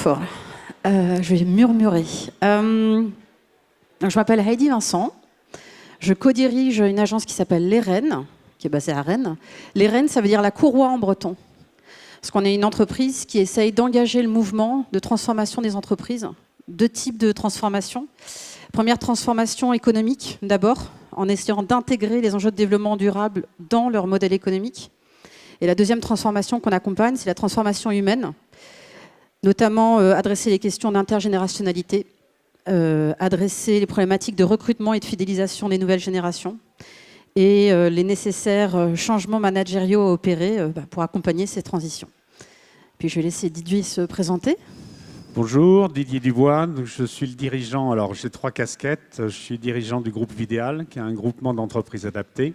fort. Je vais murmurer. Je m'appelle Heidi Vincent. Je co-dirige une agence qui s'appelle Les Rennes, qui est basée à Rennes. Les Rennes, ça veut dire la courroie en breton. Parce qu'on est une entreprise qui essaye d'engager le mouvement de transformation des entreprises. Deux types de transformation. Première transformation économique, d'abord, en essayant d'intégrer les enjeux de développement durable dans leur modèle économique. Et la deuxième transformation qu'on accompagne, c'est la transformation humaine, notamment adresser les questions d'intergénérationnalité, adresser les problématiques de recrutement et de fidélisation des nouvelles générations et les nécessaires changements managériaux à opérer pour accompagner ces transitions. Puis je vais laisser Didier se présenter. Bonjour, Didier Dubois, je suis le dirigeant, alors j'ai 3 casquettes, je suis dirigeant du groupe Vidéal, qui est un groupement d'entreprises adaptées,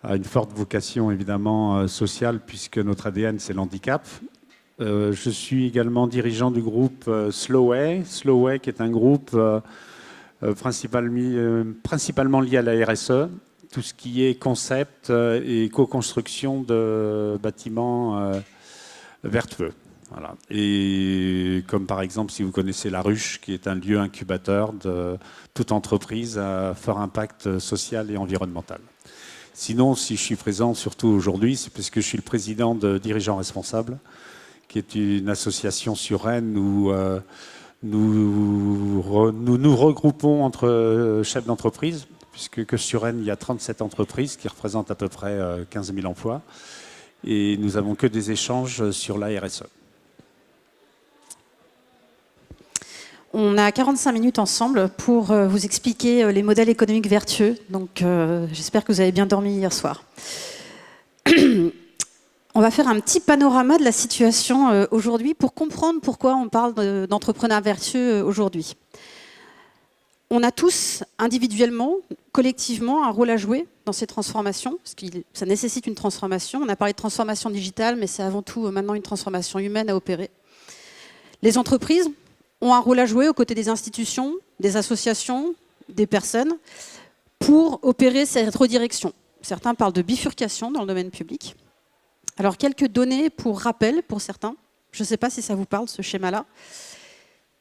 à une forte vocation évidemment sociale, puisque notre ADN c'est l'handicap. Je suis également dirigeant du groupe Slowway, qui est un groupe principalement lié à la RSE, tout ce qui est concept et co-construction de bâtiments vertueux. Voilà. Et comme par exemple, si vous connaissez La Ruche, qui est un lieu incubateur de toute entreprise à fort impact social et environnemental. Sinon, si je suis présent surtout aujourd'hui, c'est parce que je suis le président de Dirigeants Responsables, qui est une association sur Rennes où nous regroupons entre chefs d'entreprise, puisque que sur Rennes, il y a 37 entreprises qui représentent à peu près 15 000 emplois. Et nous n'avons que des échanges sur la RSE. On a 45 minutes ensemble pour vous expliquer les modèles économiques vertueux. Donc, j'espère que vous avez bien dormi hier soir. On va faire un petit panorama de la situation aujourd'hui pour comprendre pourquoi on parle d'entrepreneuriat vertueux aujourd'hui. On a tous, individuellement, collectivement, un rôle à jouer dans ces transformations, parce que ça nécessite une transformation. On a parlé de transformation digitale, mais c'est avant tout maintenant une transformation humaine à opérer. Les entreprises ont un rôle à jouer aux côtés des institutions, des associations, des personnes, pour opérer cette redirection. Certains parlent de bifurcation dans le domaine public. Alors, quelques données pour rappel, pour certains. Je ne sais pas si ça vous parle, ce schéma-là.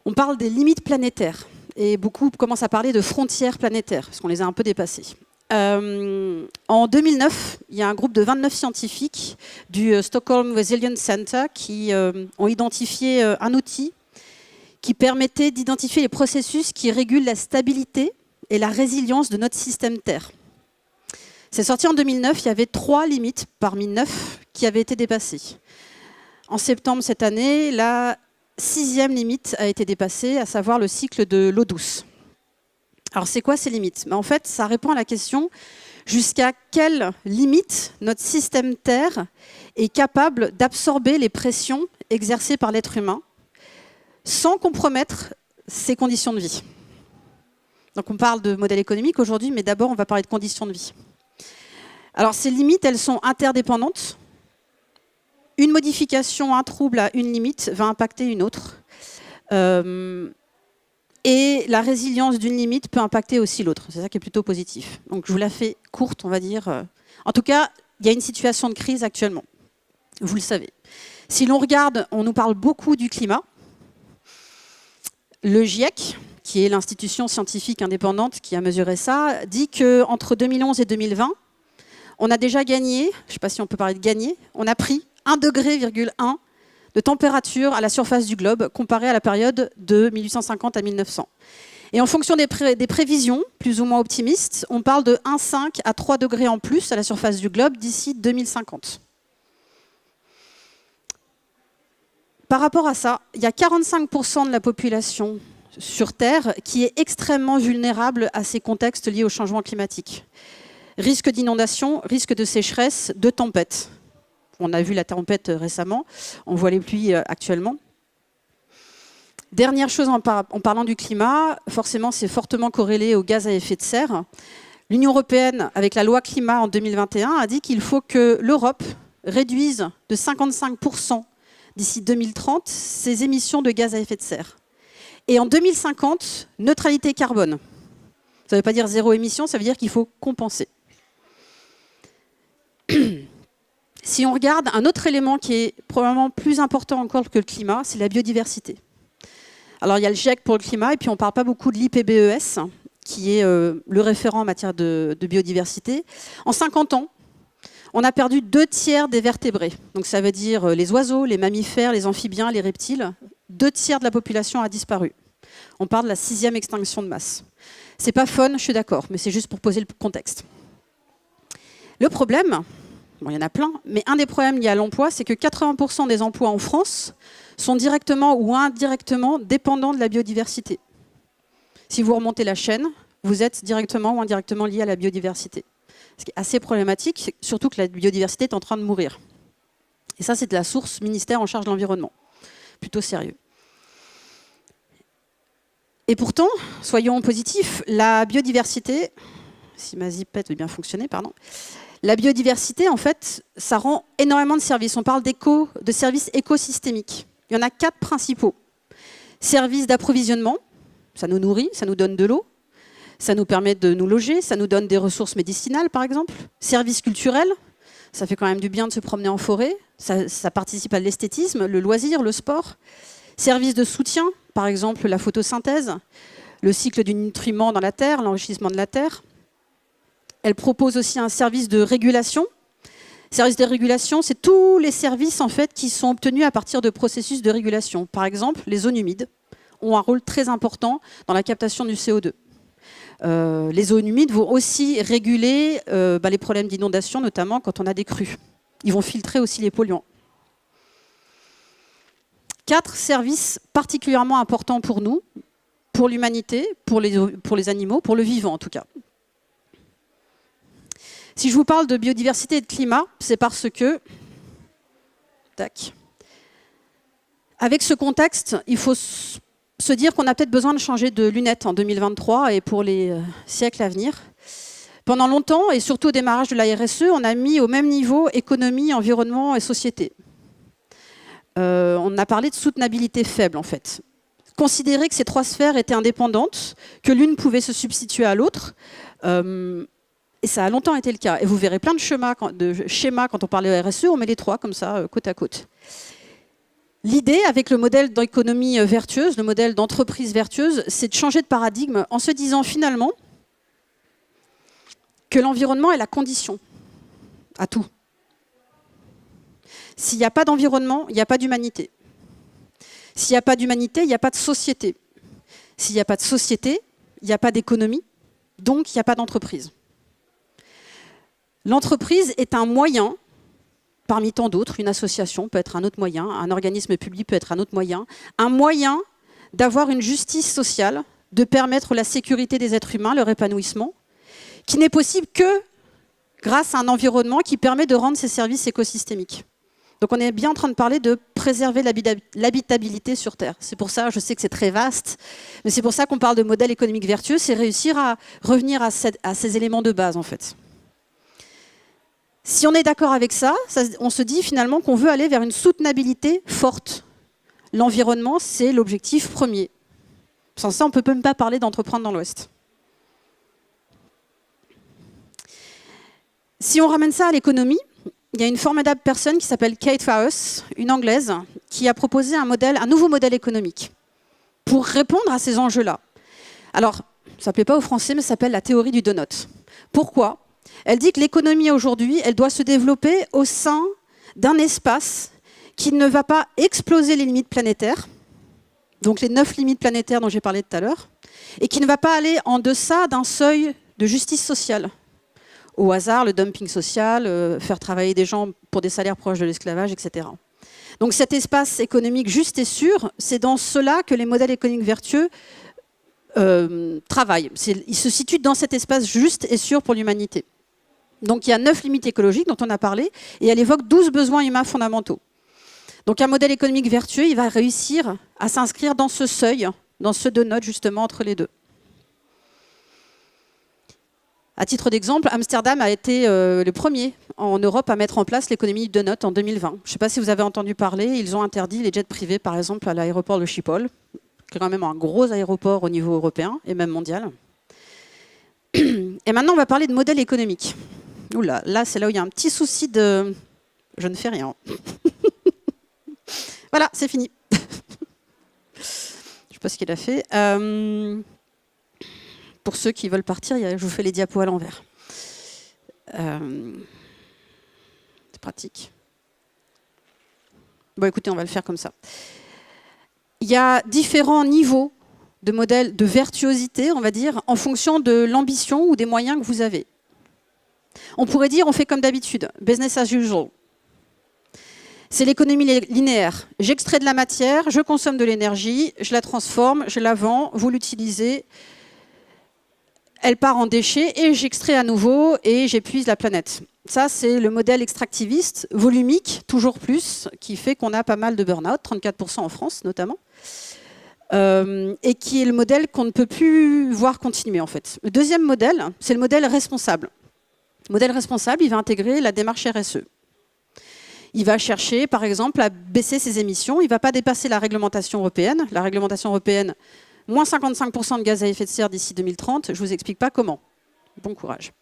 On parle des limites planétaires. Et beaucoup commencent à parler de frontières planétaires, parce qu'on les a un peu dépassées. En 2009, il y a un groupe de 29 scientifiques du Stockholm Resilience Center qui ont identifié un outil qui permettait d'identifier les processus qui régulent la stabilité et la résilience de notre système Terre. C'est sorti en 2009, il y avait 3 limites parmi 9 qui avaient été dépassées. En septembre cette année, la 6e limite a été dépassée, à savoir le cycle de l'eau douce. Alors c'est quoi ces limites ? En fait, ça répond à la question jusqu'à quelle limite notre système Terre est capable d'absorber les pressions exercées par l'être humain sans compromettre ses conditions de vie. Donc on parle de modèle économique aujourd'hui, mais d'abord on va parler de conditions de vie. Alors ces limites, elles sont interdépendantes. Une modification, un trouble à une limite va impacter une autre. Et la résilience d'une limite peut impacter aussi l'autre. C'est ça qui est plutôt positif. Donc je vous la fais courte, on va dire. En tout cas, il y a une situation de crise actuellement. Vous le savez. Si l'on regarde, on nous parle beaucoup du climat. Le GIEC, qui est l'institution scientifique indépendante qui a mesuré ça, dit qu'entre 2011 et 2020, on a déjà gagné, je ne sais pas si on peut parler de gagner, on a pris 1,1 degré de température à la surface du globe comparé à la période de 1850 à 1900. Et en fonction des prévisions, plus ou moins optimistes, on parle de 1,5 à 3 degrés en plus à la surface du globe d'ici 2050. Par rapport à ça, il y a 45% de la population sur Terre qui est extrêmement vulnérable à ces contextes liés au changement climatique. Risque d'inondation, risque de sécheresse, de tempête. On a vu la tempête récemment, on voit les pluies actuellement. Dernière chose en parlant du climat, forcément c'est fortement corrélé aux gaz à effet de serre. L'Union européenne, avec la loi climat en 2021, a dit qu'il faut que l'Europe réduise de 55% d'ici 2030 ses émissions de gaz à effet de serre. Et en 2050, neutralité carbone. Ça ne veut pas dire zéro émission, ça veut dire qu'il faut compenser. Si on regarde un autre élément qui est probablement plus important encore que le climat, c'est la biodiversité. Alors il y a le GIEC pour le climat, et puis on ne parle pas beaucoup de l'IPBES, qui est le référent en matière de biodiversité. En 50 ans, on a perdu 2/3 des vertébrés. Donc ça veut dire les oiseaux, les mammifères, les amphibiens, les reptiles. 2/3 de la population a disparu. On parle de la 6e extinction de masse. C'est pas fun, je suis d'accord, mais c'est juste pour poser le contexte. Le problème, bon, il y en a plein, mais un des problèmes liés à l'emploi, c'est que 80% des emplois en France sont directement ou indirectement dépendants de la biodiversité. Si vous remontez la chaîne, vous êtes directement ou indirectement lié à la biodiversité. Ce qui est assez problématique, surtout que la biodiversité est en train de mourir. Et ça, c'est de la source ministère en charge de l'environnement. Plutôt sérieux. Et pourtant, soyons positifs, la biodiversité, si ma zipette veut bien fonctionner, pardon, la biodiversité, en fait, ça rend énormément de services. On parle de services écosystémiques. Il y en a 4 principaux. Services d'approvisionnement, ça nous nourrit, ça nous donne de l'eau. Ça nous permet de nous loger, ça nous donne des ressources médicinales, par exemple. Services culturels, ça fait quand même du bien de se promener en forêt. Ça participe à l'esthétisme, le loisir, le sport. Services de soutien, par exemple la photosynthèse, le cycle du nutriment dans la terre, l'enrichissement de la terre. Elle propose aussi un service de régulation. Service de régulation, c'est tous les services en fait, qui sont obtenus à partir de processus de régulation. Par exemple, les zones humides ont un rôle très important dans la captation du CO2. Les zones humides vont aussi réguler les problèmes d'inondation, notamment quand on a des crues. Ils vont filtrer aussi les polluants. 4 services particulièrement importants pour nous, pour l'humanité, pour les animaux, pour le vivant en tout cas. Si je vous parle de biodiversité et de climat, c'est parce que, avec ce contexte, il faut se dire qu'on a peut-être besoin de changer de lunettes en 2023 et pour les siècles à venir. Pendant longtemps, et surtout au démarrage de la RSE, on a mis au même niveau économie, environnement et société. On a parlé de soutenabilité faible, en fait. Considérer que ces 3 sphères étaient indépendantes, que l'une pouvait se substituer à l'autre, et ça a longtemps été le cas. Et vous verrez plein de schémas quand on parle de RSE, on met les 3 comme ça, côte à côte. L'idée, avec le modèle d'économie vertueuse, le modèle d'entreprise vertueuse, c'est de changer de paradigme en se disant finalement que l'environnement est la condition à tout. S'il n'y a pas d'environnement, il n'y a pas d'humanité. S'il n'y a pas d'humanité, il n'y a pas de société. S'il n'y a pas de société, il n'y a pas d'économie, donc il n'y a pas d'entreprise. L'entreprise est un moyen, parmi tant d'autres, une association peut être un autre moyen, un organisme public peut être un autre moyen, un moyen d'avoir une justice sociale, de permettre la sécurité des êtres humains, leur épanouissement, qui n'est possible que grâce à un environnement qui permet de rendre ces services écosystémiques. Donc on est bien en train de parler de préserver l'habitabilité sur Terre. C'est pour ça, je sais que c'est très vaste, mais c'est pour ça qu'on parle de modèle économique vertueux, c'est réussir à revenir à ces éléments de base en fait. Si on est d'accord avec ça, on se dit finalement qu'on veut aller vers une soutenabilité forte. L'environnement, c'est l'objectif premier. Sans ça, on ne peut même pas parler d'entreprendre dans l'Ouest. Si on ramène ça à l'économie, il y a une formidable personne qui s'appelle Kate Faust, une Anglaise, qui a proposé un nouveau modèle économique pour répondre à ces enjeux-là. Alors, ça ne plaît pas aux Français, mais ça s'appelle la théorie du donut. Pourquoi ? Elle dit que l'économie aujourd'hui, elle doit se développer au sein d'un espace qui ne va pas exploser les limites planétaires, donc les 9 limites planétaires dont j'ai parlé tout à l'heure, et qui ne va pas aller en deçà d'un seuil de justice sociale. Au hasard, le dumping social, faire travailler des gens pour des salaires proches de l'esclavage, etc. Donc cet espace économique juste et sûr, c'est dans cela que les modèles économiques vertueux travaillent. Ils se situent dans cet espace juste et sûr pour l'humanité. Donc il y a 9 limites écologiques dont on a parlé, et elle évoque 12 besoins humains fondamentaux. Donc un modèle économique vertueux, il va réussir à s'inscrire dans ce seuil, dans ce donut justement entre les deux. À titre d'exemple, Amsterdam a été le premier en Europe à mettre en place l'économie du donut en 2020. Je ne sais pas si vous avez entendu parler, ils ont interdit les jets privés par exemple à l'aéroport de Schiphol, qui est quand même un gros aéroport au niveau européen et même mondial. Et maintenant on va parler de modèle économique. Oula, là c'est là où il y a un petit souci de... Je ne fais rien. Voilà, c'est fini. Je pas ce qu'il a fait. Pour ceux qui veulent partir, je vous fais les diapos à l'envers. C'est pratique. Bon, écoutez, on va le faire comme ça. Il y a différents niveaux de modèles de virtuosité, on va dire, en fonction de l'ambition ou des moyens que vous avez. On pourrait dire, on fait comme d'habitude, business as usual. C'est l'économie linéaire. J'extrais de la matière, je consomme de l'énergie, je la transforme, je la vends, vous l'utilisez, elle part en déchets et j'extrais à nouveau et j'épuise la planète. Ça, c'est le modèle extractiviste, volumique, toujours plus, qui fait qu'on a pas mal de burn-out, 34% en France notamment, et qui est le modèle qu'on ne peut plus voir continuer en fait. Le deuxième modèle, c'est le modèle responsable. Le modèle responsable, il va intégrer la démarche RSE. Il va chercher, par exemple, à baisser ses émissions. Il ne va pas dépasser la réglementation européenne. La réglementation européenne, moins 55% de gaz à effet de serre d'ici 2030. Je ne vous explique pas comment. Bon courage.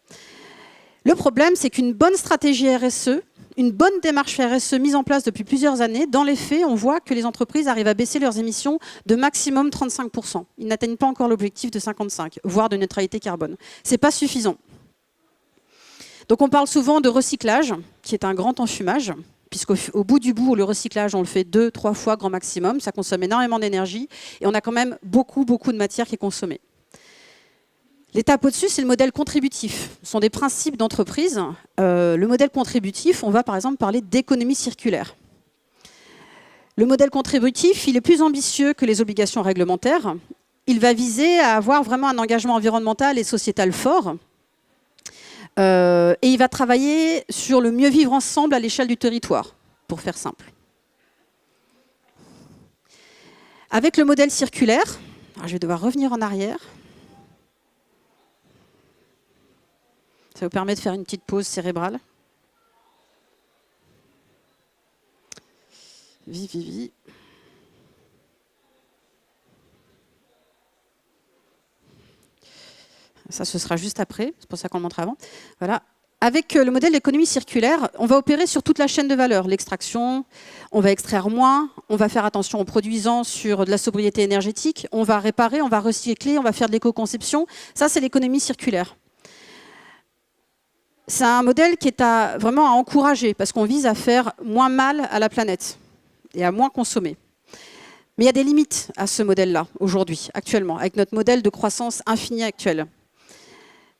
Le problème, c'est qu'une bonne stratégie RSE, une bonne démarche RSE mise en place depuis plusieurs années, dans les faits, on voit que les entreprises arrivent à baisser leurs émissions de maximum 35%. Ils n'atteignent pas encore l'objectif de 55%, voire de neutralité carbone. Ce n'est pas suffisant. Donc on parle souvent de recyclage, qui est un grand enfumage, puisqu'au bout du bout, le recyclage, on le fait 2-3 fois grand maximum, ça consomme énormément d'énergie, et on a quand même beaucoup de matière qui est consommée. L'étape au-dessus, c'est le modèle contributif. Ce sont des principes d'entreprise. Le modèle contributif, on va par exemple parler d'économie circulaire. Le modèle contributif, il est plus ambitieux que les obligations réglementaires. Il va viser à avoir vraiment un engagement environnemental et sociétal fort. Et il va travailler sur le mieux vivre ensemble à l'échelle du territoire, pour faire simple. Avec le modèle circulaire, alors je vais devoir revenir en arrière. Ça vous permet de faire une petite pause cérébrale. Vivi. Ça, ce sera juste après, c'est pour ça qu'on le montre avant. Voilà. Avec le modèle d'économie circulaire, on va opérer sur toute la chaîne de valeur. L'extraction, on va extraire moins, on va faire attention aux produisants sur de la sobriété énergétique, on va réparer, on va recycler, on va faire de l'éco-conception. Ça, c'est l'économie circulaire. C'est un modèle qui est vraiment à encourager parce qu'on vise à faire moins mal à la planète et à moins consommer. Mais il y a des limites à ce modèle-là, aujourd'hui, actuellement, avec notre modèle de croissance infinie actuel.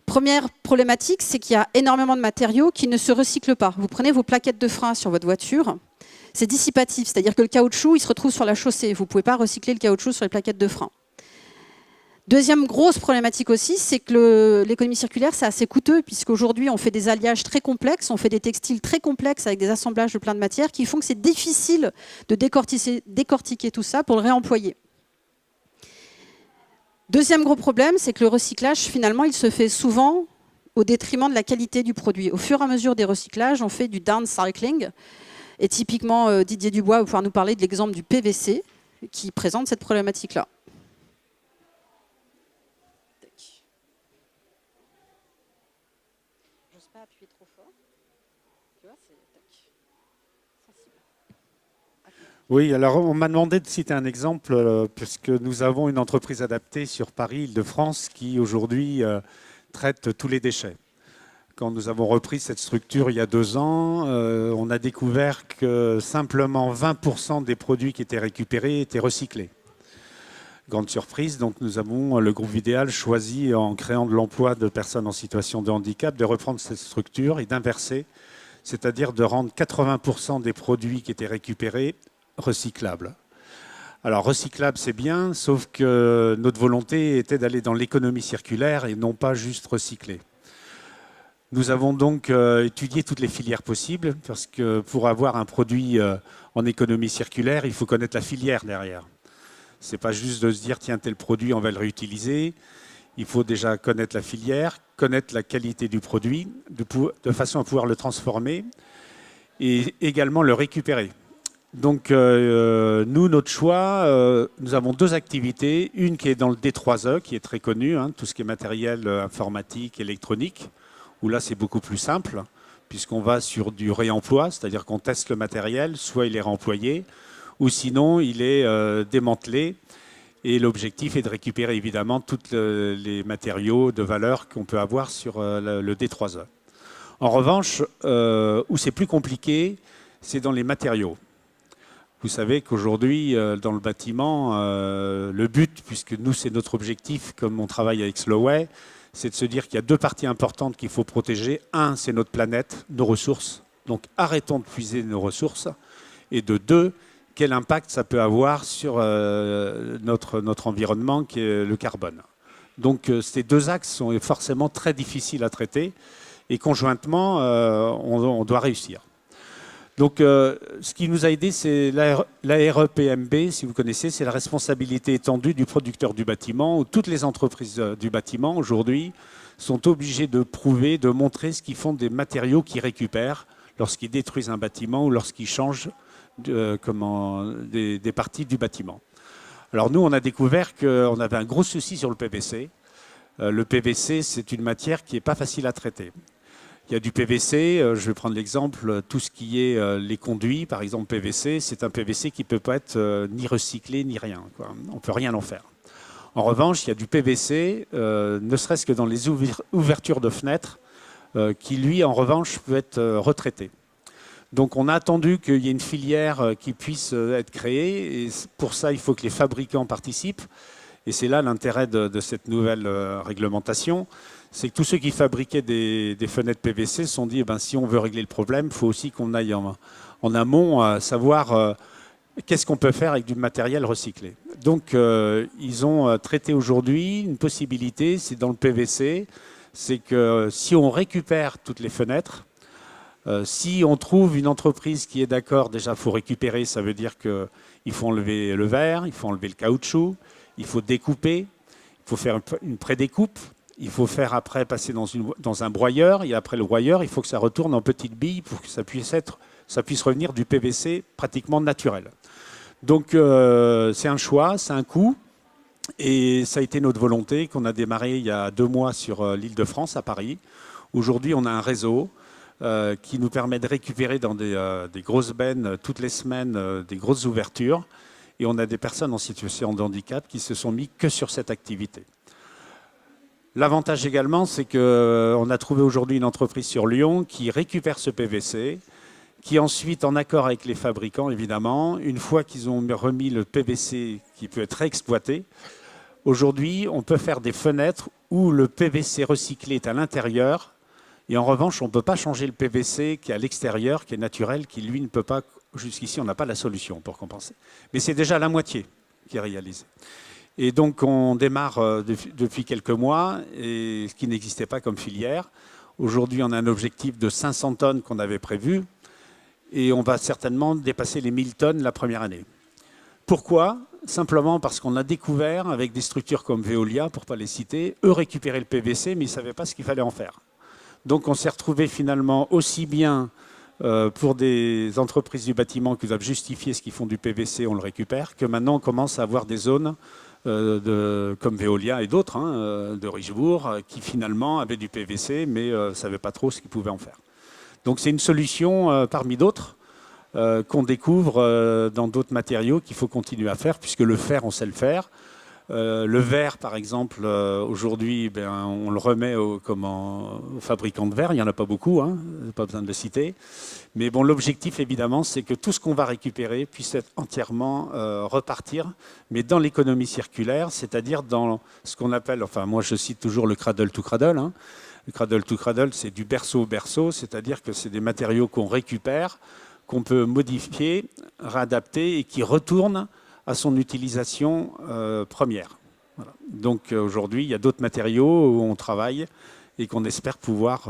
Première problématique, c'est qu'il y a énormément de matériaux qui ne se recyclent pas. Vous prenez vos plaquettes de frein sur votre voiture, c'est dissipatif, c'est-à-dire que le caoutchouc, il se retrouve sur la chaussée. Vous ne pouvez pas recycler le caoutchouc sur les plaquettes de frein. Deuxième grosse problématique aussi, c'est que l'économie circulaire, c'est assez coûteux, puisqu'aujourd'hui, on fait des alliages très complexes, on fait des textiles très complexes avec des assemblages de plein de matières qui font que c'est difficile de décortiquer tout ça pour le réemployer. Deuxième gros problème, c'est que le recyclage, finalement, il se fait souvent au détriment de la qualité du produit. Au fur et à mesure des recyclages, on fait du downcycling. Et typiquement, Didier Dubois va pouvoir nous parler de l'exemple du PVC qui présente cette problématique-là. J'ose pas appuyer trop fort. Tu vois, c'est sensible. Oui, alors on m'a demandé de citer un exemple, puisque nous avons une entreprise adaptée sur Paris, Île-de-France, qui aujourd'hui traite tous les déchets. Quand nous avons repris cette structure il y a 2 ans, on a découvert que simplement 20% des produits qui étaient récupérés étaient recyclés. Grande surprise, donc nous avons, le groupe Vidéal, choisi, en créant de l'emploi de personnes en situation de handicap, de reprendre cette structure et d'inverser, c'est-à-dire de rendre 80% des produits qui étaient récupérés recyclables. Alors recyclable, c'est bien, sauf que notre volonté était d'aller dans l'économie circulaire et non pas juste recycler. Nous avons donc étudié toutes les filières possibles, parce que pour avoir un produit en économie circulaire, il faut connaître la filière derrière. Ce n'est pas juste de se dire, tiens, tel produit, on va le réutiliser. Il faut déjà connaître la filière, connaître la qualité du produit, de façon à pouvoir le transformer et également le récupérer. Donc, nous, notre choix, nous avons 2 activités. Une qui est dans le D3E, qui est très connue, hein, tout ce qui est matériel informatique, électronique, où là, c'est beaucoup plus simple, puisqu'on va sur du réemploi, c'est-à-dire qu'on teste le matériel, soit il est réemployé, ou sinon, il est démantelé Et l'objectif est de récupérer évidemment tous les matériaux de valeur qu'on peut avoir sur le D3E. En revanche, où c'est plus compliqué, c'est dans les matériaux. Vous savez qu'aujourd'hui, dans le bâtiment, le but, puisque nous, c'est notre objectif, comme on travaille avec Slowway, c'est de se dire qu'il y a deux parties importantes qu'il faut protéger. Un, c'est notre planète, nos ressources. Donc arrêtons de puiser nos ressources. Et de deux, quel impact ça peut avoir sur notre environnement, qui est le carbone. Donc ces deux axes sont forcément très difficiles à traiter. Et conjointement, on doit réussir. Donc, ce qui nous a aidé, c'est l'AREPMB, si vous connaissez, c'est la responsabilité étendue du producteur du bâtiment, où toutes les entreprises du bâtiment, aujourd'hui, sont obligées de prouver, de montrer ce qu'ils font des matériaux qu'ils récupèrent lorsqu'ils détruisent un bâtiment ou lorsqu'ils changent des parties du bâtiment. Alors nous, on a découvert qu'on avait un gros souci sur le PVC. Le PVC, c'est une matière qui n'est pas facile à traiter. Il y a du PVC, je vais prendre l'exemple, tout ce qui est les conduits, par exemple PVC, c'est un PVC qui ne peut pas être ni recyclé ni rien, quoi. On ne peut rien en faire. En revanche, il y a du PVC, ne serait-ce que dans les ouvertures de fenêtres, qui lui, en revanche, peut être retraité. Donc on a attendu qu'il y ait une filière qui puisse être créée, et pour ça, il faut que les fabricants participent. Et c'est là l'intérêt de cette nouvelle réglementation. C'est que tous ceux qui fabriquaient des fenêtres PVC se sont dit, si on veut régler le problème, il faut aussi qu'on aille en amont savoir qu'est-ce qu'on peut faire avec du matériel recyclé. Donc, ils ont traité aujourd'hui une possibilité, c'est dans le PVC, c'est que si on récupère toutes les fenêtres, si on trouve une entreprise qui est d'accord, déjà, il faut récupérer, ça veut dire qu'il faut enlever le verre, il faut enlever le caoutchouc, il faut découper, il faut faire une pré-découpe. Il faut faire après passer dans un broyeur, et après le broyeur, il faut que ça retourne en petites billes pour que ça puisse revenir du PVC pratiquement naturel. Donc c'est un choix, c'est un coût, et ça a été notre volonté qu'on a démarré il y a 2 mois sur l'Île-de-France, à Paris. Aujourd'hui, on a un réseau qui nous permet de récupérer dans des grosses bennes toutes les semaines des grosses ouvertures, et on a des personnes en situation de handicap qui se sont mis que sur cette activité. L'avantage également, c'est qu'on a trouvé aujourd'hui une entreprise sur Lyon qui récupère ce PVC, qui ensuite, en accord avec les fabricants, évidemment, une fois qu'ils ont remis le PVC qui peut être réexploité, aujourd'hui, on peut faire des fenêtres où le PVC recyclé est à l'intérieur, et en revanche, on ne peut pas changer le PVC qui est à l'extérieur, qui est naturel, qui, lui, ne peut pas... Jusqu'ici, on n'a pas la solution pour compenser. Mais c'est déjà la moitié qui est réalisée. Et donc, on démarre depuis quelques mois, et ce qui n'existait pas comme filière. Aujourd'hui, on a un objectif de 500 tonnes qu'on avait prévu, et on va certainement dépasser les 1000 tonnes la première année. Pourquoi ? Simplement parce qu'on a découvert, avec des structures comme Veolia, pour ne pas les citer, eux récupéraient le PVC, mais ils ne savaient pas ce qu'il fallait en faire. Donc, on s'est retrouvé finalement aussi bien pour des entreprises du bâtiment qui doivent justifier ce qu'ils font du PVC, on le récupère, que maintenant, on commence à avoir des zones comme Veolia et d'autres, de Richebourg, qui finalement avaient du PVC, mais ne savaient pas trop ce qu'ils pouvaient en faire. Donc c'est une solution parmi d'autres qu'on découvre dans d'autres matériaux qu'il faut continuer à faire, puisque le fer, on sait le faire. Le verre, par exemple, aujourd'hui, on le remet aux fabricants de verre. Il n'y en a pas beaucoup, pas besoin de le citer. Mais bon, l'objectif, évidemment, c'est que tout ce qu'on va récupérer puisse être entièrement repartir, mais dans l'économie circulaire, c'est-à-dire dans ce qu'on appelle, enfin, moi, je cite toujours le cradle to cradle. Le cradle to cradle, c'est du berceau au berceau, c'est-à-dire que c'est des matériaux qu'on récupère, qu'on peut modifier, réadapter et qui retournent à son utilisation première. Voilà. Donc aujourd'hui, il y a d'autres matériaux où on travaille et qu'on espère pouvoir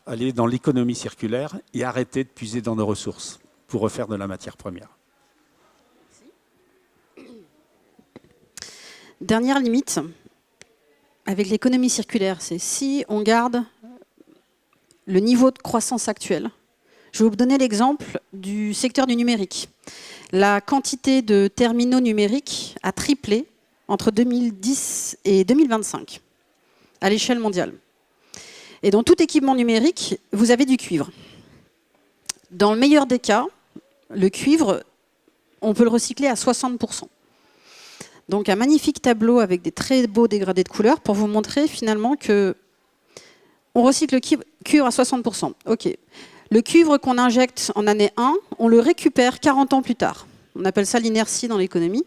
aller dans l'économie circulaire et arrêter de puiser dans nos ressources pour refaire de la matière première. Dernière limite avec l'économie circulaire, c'est si on garde le niveau de croissance actuel. Je vais vous donner l'exemple du secteur du numérique. La quantité de terminaux numériques a triplé entre 2010 et 2025 à l'échelle mondiale. Et dans tout équipement numérique, vous avez du cuivre. Dans le meilleur des cas, le cuivre, on peut le recycler à 60%. Donc un magnifique tableau avec des très beaux dégradés de couleurs pour vous montrer finalement que on recycle le cuivre à 60%. Ok. Le cuivre qu'on injecte en année 1, on le récupère 40 ans plus tard. On appelle ça l'inertie dans l'économie.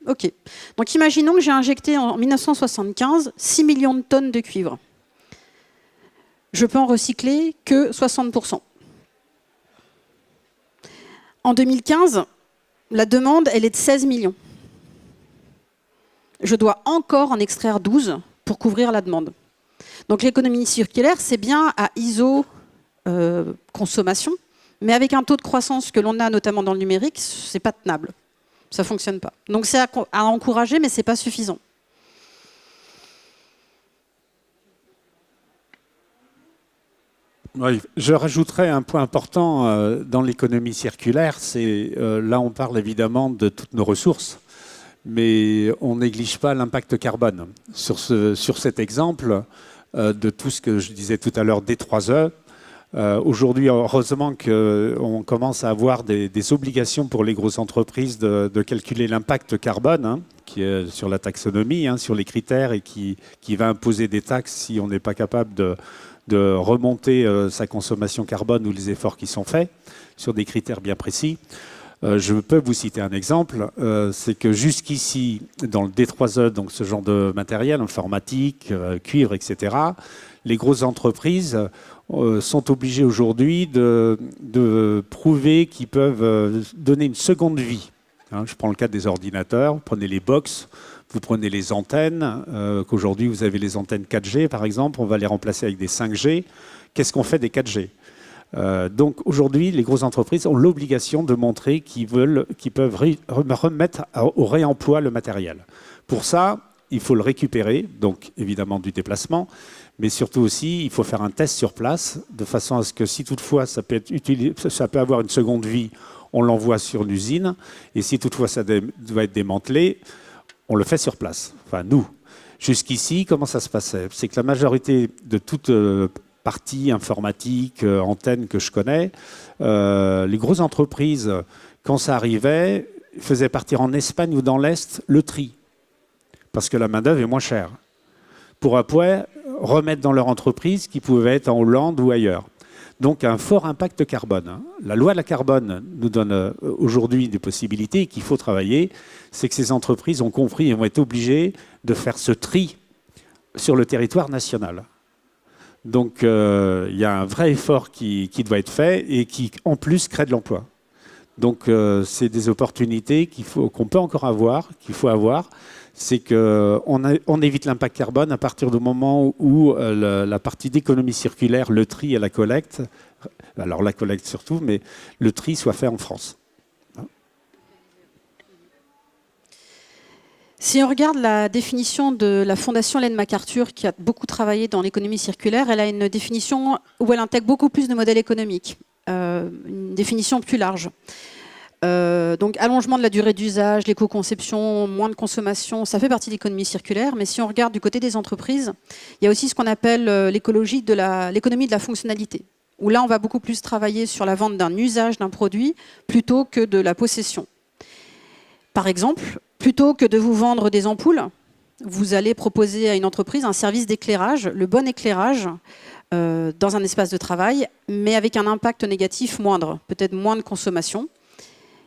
Ok. Donc imaginons que j'ai injecté en 1975 6 millions de tonnes de cuivre. Je peux en recycler que 60%. En 2015, la demande, elle est de 16 millions. Je dois encore en extraire 12 pour couvrir la demande. Donc l'économie circulaire, c'est bien à ISO consommation, mais avec un taux de croissance que l'on a notamment dans le numérique, c'est pas tenable. Ça fonctionne pas. Donc c'est à encourager, mais c'est pas suffisant. Oui, je rajouterais un point important dans l'économie circulaire, c'est là on parle évidemment de toutes nos ressources, mais on néglige pas l'impact carbone. Sur cet exemple de tout ce que je disais tout à l'heure, D3E, aujourd'hui, heureusement qu'on commence à avoir des obligations pour les grosses entreprises de calculer l'impact carbone, hein, qui est sur la taxonomie, hein, sur les critères, et qui va imposer des taxes si on n'est pas capable de remonter sa consommation carbone ou les efforts qui sont faits sur des critères bien précis. Je peux vous citer un exemple, c'est que jusqu'ici, dans le D3E, donc ce genre de matériel informatique, cuivre, etc., les grosses entreprises sont obligés aujourd'hui de prouver qu'ils peuvent donner une seconde vie. Hein, je prends le cas des ordinateurs, vous prenez les box, vous prenez les antennes, qu'aujourd'hui vous avez les antennes 4G par exemple, on va les remplacer avec des 5G. Qu'est-ce qu'on fait des 4G ? Donc aujourd'hui, les grosses entreprises ont l'obligation de montrer qu'ils peuvent remettre au réemploi le matériel. Pour ça, il faut le récupérer, donc évidemment du déplacement, mais surtout aussi, il faut faire un test sur place, de façon à ce que si toutefois ça peut avoir une seconde vie, on l'envoie sur l'usine, et si toutefois ça doit être démantelé, on le fait sur place. Enfin, nous. Jusqu'ici, comment ça se passait ? C'est que la majorité de toutes parties informatiques, antennes que je connais, les grosses entreprises, quand ça arrivait, faisaient partir en Espagne ou dans l'Est le tri, parce que la main-d'œuvre est moins chère, pour après remettre dans leur entreprise qui pouvait être en Hollande ou ailleurs. Donc un fort impact carbone. La loi de la carbone nous donne aujourd'hui des possibilités qu'il faut travailler. C'est que ces entreprises ont compris et vont être obligées de faire ce tri sur le territoire national. Donc il y a un vrai effort qui doit être fait et qui en plus crée de l'emploi. Donc c'est des opportunités qu'on peut encore avoir, qu'il faut avoir. C'est qu'on évite l'impact carbone à partir du moment où la partie d'économie circulaire, le tri et la collecte, alors la collecte surtout, mais le tri soit fait en France. Si on regarde la définition de la Fondation Ellen MacArthur, qui a beaucoup travaillé dans l'économie circulaire, elle a une définition où elle intègre beaucoup plus de modèles économiques, une définition plus large. Donc allongement de la durée d'usage, l'éco-conception, moins de consommation, ça fait partie de l'économie circulaire. Mais si on regarde du côté des entreprises, il y a aussi ce qu'on appelle l'écologie de l'économie de la fonctionnalité, où là on va beaucoup plus travailler sur la vente d'un usage d'un produit plutôt que de la possession. Par exemple, plutôt que de vous vendre des ampoules, vous allez proposer à une entreprise un service d'éclairage, le bon éclairage, dans un espace de travail, mais avec un impact négatif moindre, peut-être moins de consommation.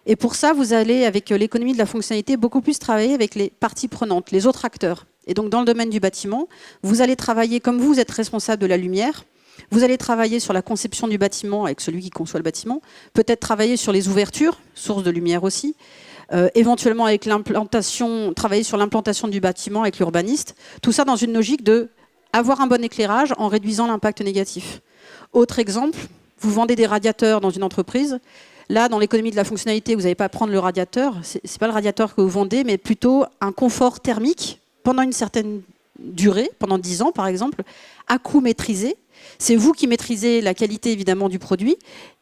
Et pour ça, vous allez, avec l'économie de la fonctionnalité, beaucoup plus travailler avec les parties prenantes, les autres acteurs. Et donc, dans le domaine du bâtiment, vous allez travailler, comme vous êtes responsable de la lumière, vous allez travailler sur la conception du bâtiment avec celui qui conçoit le bâtiment, peut-être travailler sur les ouvertures, source de lumière aussi, éventuellement avec l'implantation, travailler sur l'implantation du bâtiment avec l'urbaniste. Tout ça dans une logique de avoir un bon éclairage en réduisant l'impact négatif. Autre exemple, vous vendez des radiateurs dans une entreprise. Là, dans l'économie de la fonctionnalité, vous n'allez pas prendre le radiateur. Ce n'est pas le radiateur que vous vendez, mais plutôt un confort thermique pendant une certaine durée, pendant 10 ans par exemple, à coût maîtrisé. C'est vous qui maîtrisez la qualité évidemment du produit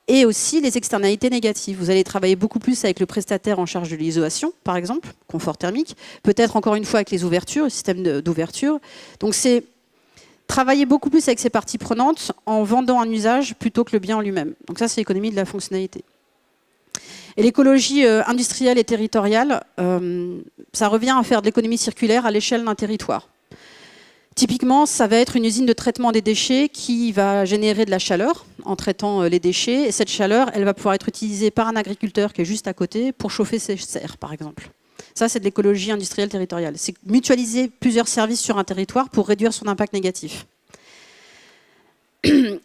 et aussi les externalités négatives. Vous allez travailler beaucoup plus avec le prestataire en charge de l'isolation, par exemple, confort thermique, peut-être encore une fois avec les ouvertures, le système d'ouverture. Donc c'est travailler beaucoup plus avec ces parties prenantes en vendant un usage plutôt que le bien en lui-même. Donc ça, c'est l'économie de la fonctionnalité. Et l'écologie industrielle et territoriale, ça revient à faire de l'économie circulaire à l'échelle d'un territoire. Typiquement, ça va être une usine de traitement des déchets qui va générer de la chaleur en traitant les déchets. Et cette chaleur, elle va pouvoir être utilisée par un agriculteur qui est juste à côté pour chauffer ses serres, par exemple. Ça, c'est de l'écologie industrielle territoriale. C'est mutualiser plusieurs services sur un territoire pour réduire son impact négatif.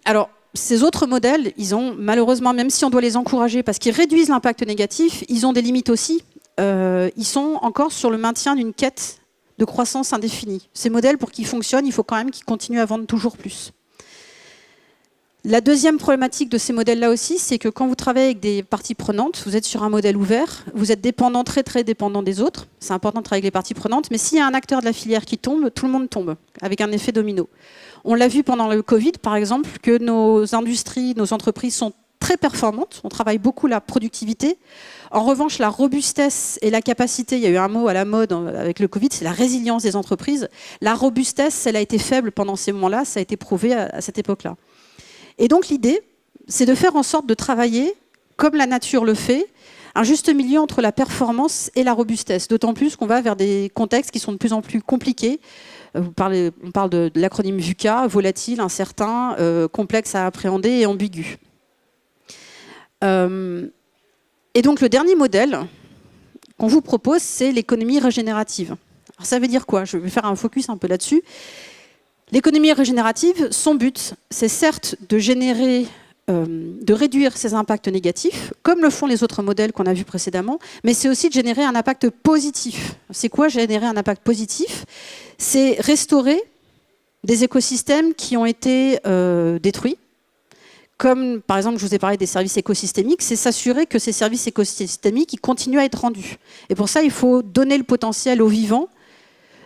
Alors, ces autres modèles, ils ont malheureusement, même si on doit les encourager parce qu'ils réduisent l'impact négatif, ils ont des limites aussi. Ils sont encore sur le maintien d'une quête de croissance indéfinie. Ces modèles, pour qu'ils fonctionnent, il faut quand même qu'ils continuent à vendre toujours plus. La deuxième problématique de ces modèles-là aussi, c'est que quand vous travaillez avec des parties prenantes, vous êtes sur un modèle ouvert, vous êtes dépendant, très très dépendant des autres. C'est important de travailler avec les parties prenantes, mais s'il y a un acteur de la filière qui tombe, tout le monde tombe, avec un effet domino. On l'a vu pendant le Covid, par exemple, que nos industries, nos entreprises sont très performantes. On travaille beaucoup la productivité. En revanche, la robustesse et la capacité, il y a eu un mot à la mode avec le Covid, c'est la résilience des entreprises. La robustesse, elle a été faible pendant ces moments-là, ça a été prouvé à cette époque-là. Et donc l'idée, c'est de faire en sorte de travailler, comme la nature le fait, un juste milieu entre la performance et la robustesse. D'autant plus qu'on va vers des contextes qui sont de plus en plus compliqués. On parle de l'acronyme VUCA, volatile, incertain, complexe à appréhender et ambigu. Et donc le dernier modèle qu'on vous propose, c'est l'économie régénérative. Alors, ça veut dire quoi? Je vais faire un focus un peu là-dessus. L'économie régénérative, son but, c'est certes de générer, de réduire ses impacts négatifs, comme le font les autres modèles qu'on a vus précédemment, mais c'est aussi de générer un impact positif. C'est quoi générer un impact positif? C'est restaurer des écosystèmes qui ont été détruits. Comme, par exemple, je vous ai parlé des services écosystémiques, c'est s'assurer que ces services écosystémiques ils continuent à être rendus. Et pour ça, il faut donner le potentiel aux vivants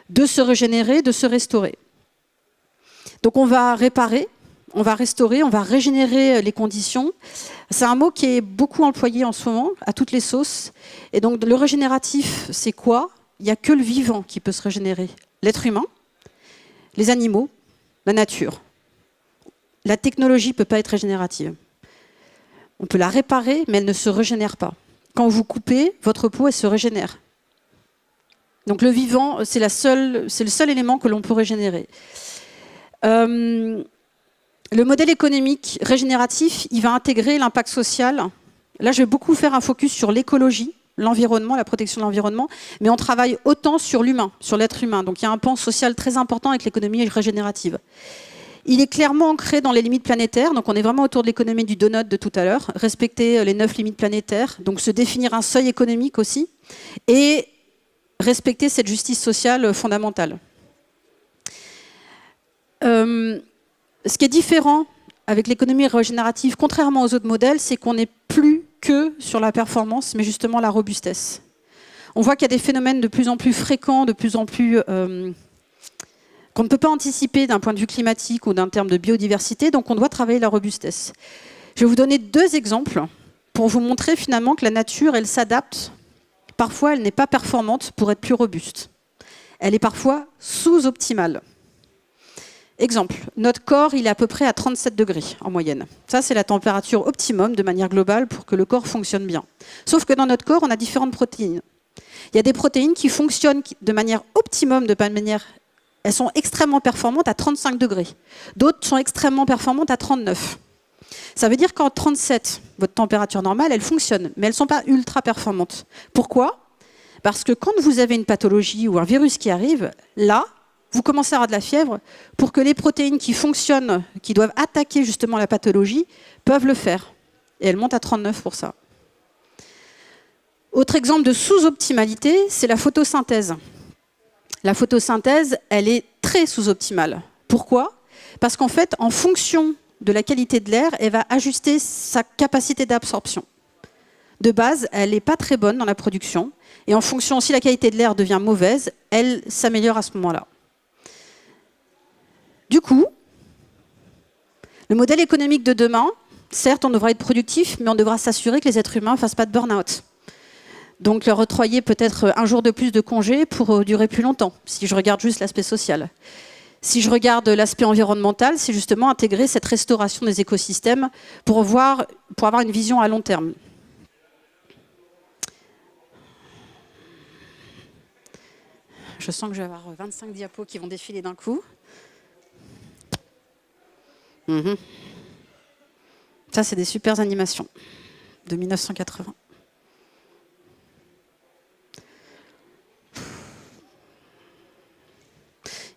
de se régénérer, de se restaurer. Donc on va réparer, on va restaurer, on va régénérer les conditions. C'est un mot qui est beaucoup employé en ce moment, à toutes les sauces. Et donc le régénératif, c'est quoi? Il n'y a que le vivant qui peut se régénérer. L'être humain, les animaux, la nature. La technologie ne peut pas être régénérative. On peut la réparer, mais elle ne se régénère pas. Quand vous coupez, votre peau, elle se régénère. Donc le vivant, c'est le seul élément que l'on peut régénérer. Le modèle économique régénératif, il va intégrer l'impact social. Là, je vais beaucoup faire un focus sur l'écologie, l'environnement, la protection de l'environnement, mais on travaille autant sur l'humain, sur l'être humain. Donc il y a un pan social très important avec l'économie régénérative. Il est clairement ancré dans les limites planétaires, donc on est vraiment autour de l'économie du donut de tout à l'heure, respecter les 9 limites planétaires, donc se définir un seuil économique aussi, et respecter cette justice sociale fondamentale. Ce qui est différent avec l'économie régénérative, contrairement aux autres modèles, c'est qu'on n'est plus que sur la performance, mais justement la robustesse. On voit qu'il y a des phénomènes de plus en plus fréquents, de plus en plus qu'on ne peut pas anticiper d'un point de vue climatique ou d'un terme de biodiversité, donc on doit travailler la robustesse. Je vais vous donner 2 exemples pour vous montrer finalement que la nature, elle s'adapte. Parfois, elle n'est pas performante pour être plus robuste. Elle est parfois sous-optimale. Exemple, notre corps, il est à peu près à 37 degrés en moyenne. Ça, c'est la température optimum de manière globale pour que le corps fonctionne bien. Sauf que dans notre corps, on a différentes protéines. Il y a des protéines qui fonctionnent de manière optimum, elles sont extrêmement performantes à 35 degrés. D'autres sont extrêmement performantes à 39. Ça veut dire qu'en 37, votre température normale, elle fonctionne, mais elles ne sont pas ultra performantes. Pourquoi? Parce que quand vous avez une pathologie ou un virus qui arrive, là, vous commencez à avoir de la fièvre pour que les protéines qui fonctionnent, qui doivent attaquer justement la pathologie, peuvent le faire. Et elles montent à 39 pour ça. Autre exemple de sous-optimalité, c'est la photosynthèse. La photosynthèse, elle est très sous-optimale. Pourquoi? Parce qu'en fait, en fonction de la qualité de l'air, elle va ajuster sa capacité d'absorption. De base, elle n'est pas très bonne dans la production. Et en fonction, si la qualité de l'air devient mauvaise, elle s'améliore à ce moment-là. Du coup, le modèle économique de demain, certes, on devra être productif, mais on devra s'assurer que les êtres humains ne fassent pas de burn-out. Donc leur octroyer peut-être un jour de plus de congé pour durer plus longtemps, si je regarde juste l'aspect social. Si je regarde l'aspect environnemental, c'est justement intégrer cette restauration des écosystèmes pour avoir une vision à long terme. Je sens que je vais avoir 25 diapos qui vont défiler d'un coup. Ça, c'est des super animations de 1980.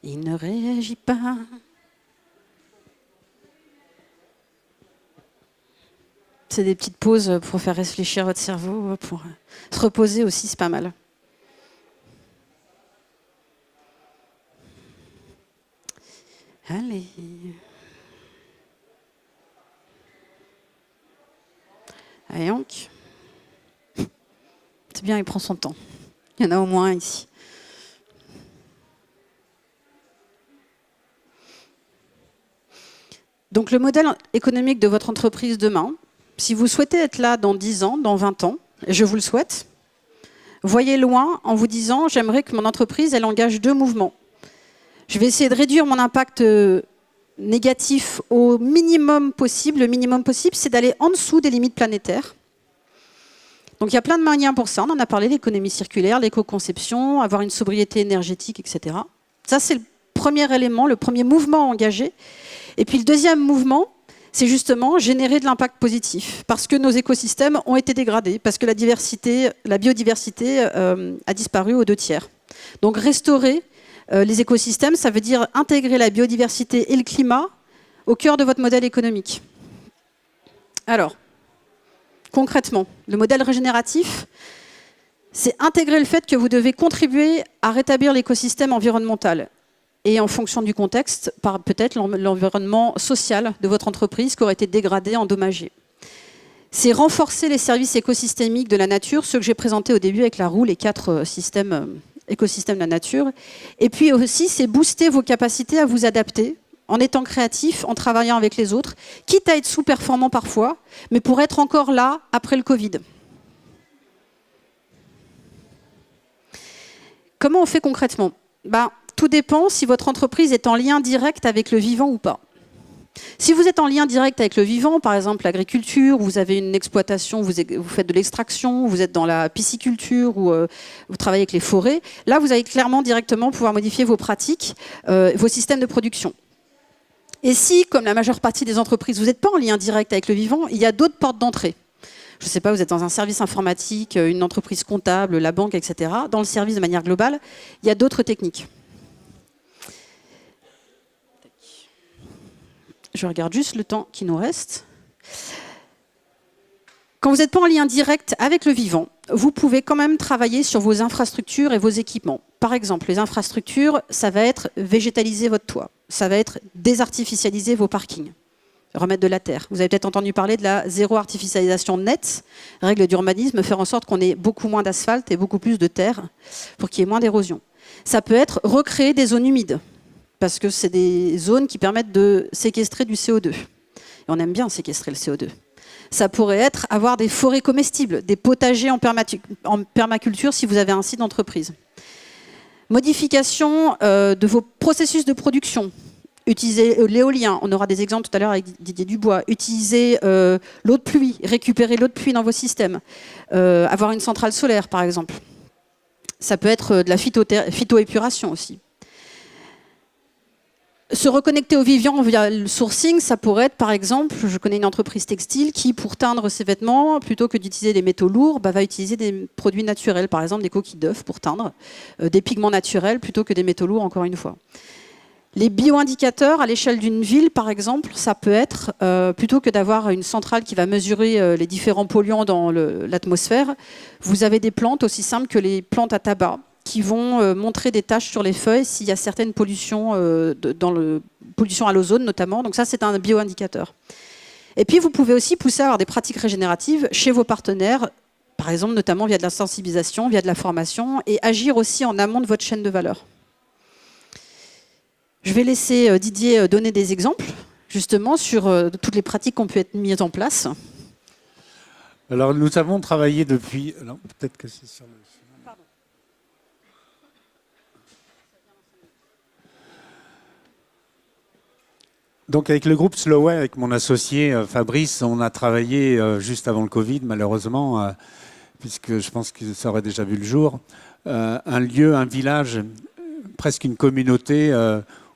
Il ne réagit pas. C'est des petites pauses pour faire réfléchir votre cerveau, pour se reposer aussi, c'est pas mal. Allez. Allez, donc. C'est bien, il prend son temps. Il y en a au moins un ici. Donc le modèle économique de votre entreprise demain, si vous souhaitez être là dans 10 ans, dans 20 ans, et je vous le souhaite, voyez loin en vous disant « j'aimerais que mon entreprise elle engage 2 mouvements ». Je vais essayer de réduire mon impact négatif au minimum possible. Le minimum possible, c'est d'aller en dessous des limites planétaires. Donc il y a plein de manières pour ça. On en a parlé, l'économie circulaire, l'éco-conception, avoir une sobriété énergétique, etc. Ça, c'est le premier élément, le premier mouvement engagé. Et puis le deuxième mouvement, c'est justement générer de l'impact positif, parce que nos écosystèmes ont été dégradés, parce que la biodiversité a disparu aux 2/3. Donc restaurer les écosystèmes, ça veut dire intégrer la biodiversité et le climat au cœur de votre modèle économique. Alors, concrètement, le modèle régénératif, c'est intégrer le fait que vous devez contribuer à rétablir l'écosystème environnemental. Et en fonction du contexte, par peut-être l'environnement social de votre entreprise qui aurait été dégradé, endommagé. C'est renforcer les services écosystémiques de la nature, ceux que j'ai présentés au début avec la roue, les 4 écosystèmes de la nature. Et puis aussi, c'est booster vos capacités à vous adapter en étant créatif, en travaillant avec les autres, quitte à être sous-performant parfois, mais pour être encore là après le Covid. Comment on fait concrètement ? Tout dépend si votre entreprise est en lien direct avec le vivant ou pas. Si vous êtes en lien direct avec le vivant, par exemple l'agriculture, vous avez une exploitation, vous faites de l'extraction, vous êtes dans la pisciculture ou vous travaillez avec les forêts, là vous allez clairement directement pouvoir modifier vos pratiques, vos systèmes de production. Et si, comme la majeure partie des entreprises, vous n'êtes pas en lien direct avec le vivant, il y a d'autres portes d'entrée. Je ne sais pas, vous êtes dans un service informatique, une entreprise comptable, la banque, etc. Dans le service de manière globale, il y a d'autres techniques. Je regarde juste le temps qui nous reste. Quand vous n'êtes pas en lien direct avec le vivant, vous pouvez quand même travailler sur vos infrastructures et vos équipements. Par exemple, les infrastructures, ça va être végétaliser votre toit, ça va être désartificialiser vos parkings, remettre de la terre. Vous avez peut-être entendu parler de la zéro artificialisation nette, règle d'urbanisme, faire en sorte qu'on ait beaucoup moins d'asphalte et beaucoup plus de terre pour qu'il y ait moins d'érosion. Ça peut être recréer des zones humides, parce que c'est des zones qui permettent de séquestrer du CO2. Et on aime bien séquestrer le CO2. Ça pourrait être avoir des forêts comestibles, des potagers en permaculture si vous avez un site d'entreprise. Modification de vos processus de production. Utiliser l'éolien, on aura des exemples tout à l'heure avec Didier Dubois. Utiliser l'eau de pluie, récupérer l'eau de pluie dans vos systèmes. Avoir une centrale solaire, par exemple. Ça peut être de la phytoépuration aussi. Se reconnecter au vivant via le sourcing, ça pourrait être, par exemple, je connais une entreprise textile qui, pour teindre ses vêtements, plutôt que d'utiliser des métaux lourds, va utiliser des produits naturels, par exemple des coquilles d'œufs pour teindre, des pigments naturels plutôt que des métaux lourds, encore une fois. Les bioindicateurs à l'échelle d'une ville, par exemple, ça peut être, plutôt que d'avoir une centrale qui va mesurer les différents polluants dans l'atmosphère, vous avez des plantes aussi simples que les plantes à tabac, qui vont montrer des taches sur les feuilles s'il y a certaines pollutions, pollution à l'ozone notamment. Donc ça, c'est un bioindicateur. Et puis, vous pouvez aussi pousser à avoir des pratiques régénératives chez vos partenaires, par exemple, notamment via de la sensibilisation, via de la formation, et agir aussi en amont de votre chaîne de valeur. Je vais laisser Didier donner des exemples, justement, sur toutes les pratiques qui ont pu être mises en place. Alors, nous avons travaillé depuis... Alors, peut-être que c'est sur le... Donc avec le groupe Slowway, avec mon associé Fabrice, on a travaillé juste avant le Covid, malheureusement, puisque je pense que ça aurait déjà vu le jour, un lieu, un village presque une communauté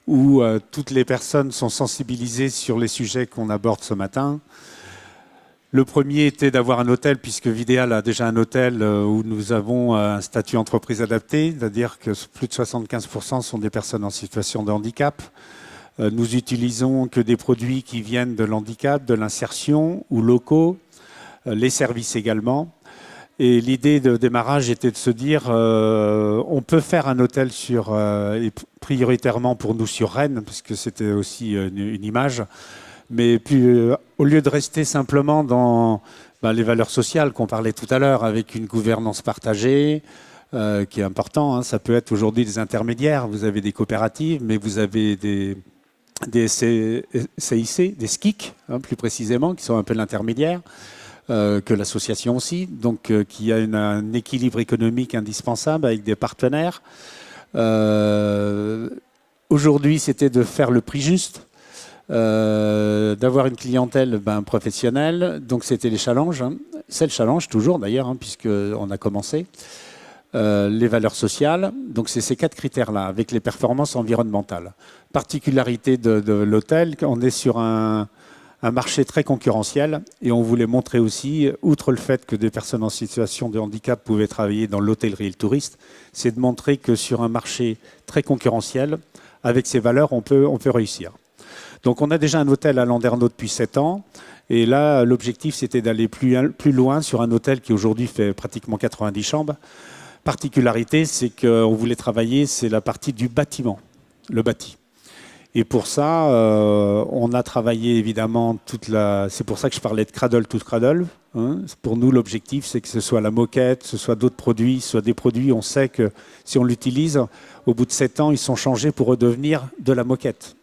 où toutes les personnes sont sensibilisées sur les sujets qu'on aborde ce matin. Le premier était d'avoir un hôtel, puisque Vidéal a déjà un hôtel où nous avons un statut entreprise adapté, c'est-à-dire que plus de 75% sont des personnes en situation de handicap. Nous utilisons que des produits qui viennent de l'handicap, de l'insertion ou locaux, les services également. Et l'idée de démarrage était de se dire on peut faire un hôtel et prioritairement pour nous sur Rennes, parce que c'était aussi une image. Mais puis, au lieu de rester simplement dans les valeurs sociales qu'on parlait tout à l'heure, avec une gouvernance partagée, qui est important, hein, ça peut être aujourd'hui des intermédiaires. Vous avez des coopératives, mais vous avez des CIC, des SKIC, hein, plus précisément, qui sont un peu l'intermédiaire, que l'association aussi, donc qui a un équilibre économique indispensable avec des partenaires. Aujourd'hui, c'était de faire le prix juste. D'avoir une clientèle professionnelle, donc c'était les challenges, hein. C'est le challenge toujours d'ailleurs, hein, puisqu'on a commencé. Les valeurs sociales, donc c'est ces 4 critères-là, avec les performances environnementales. Particularité de l'hôtel, on est sur un marché très concurrentiel et on voulait montrer aussi, outre le fait que des personnes en situation de handicap pouvaient travailler dans l'hôtellerie et le tourisme, c'est de montrer que sur un marché très concurrentiel, avec ces valeurs, on peut réussir. Donc on a déjà un hôtel à Landerneau depuis 7 ans. Et là, l'objectif, c'était d'aller plus loin sur un hôtel qui aujourd'hui fait pratiquement 90 chambres. Particularité, c'est qu'on voulait travailler, c'est la partie du bâtiment, le bâti. Et pour ça, on a travaillé évidemment c'est pour ça que je parlais de cradle to cradle, hein. Pour nous, l'objectif, c'est que ce soit la moquette, ce soit d'autres produits, ce soit des produits, on sait que si on l'utilise, au bout de 7 ans, ils sont changés pour redevenir de la moquette.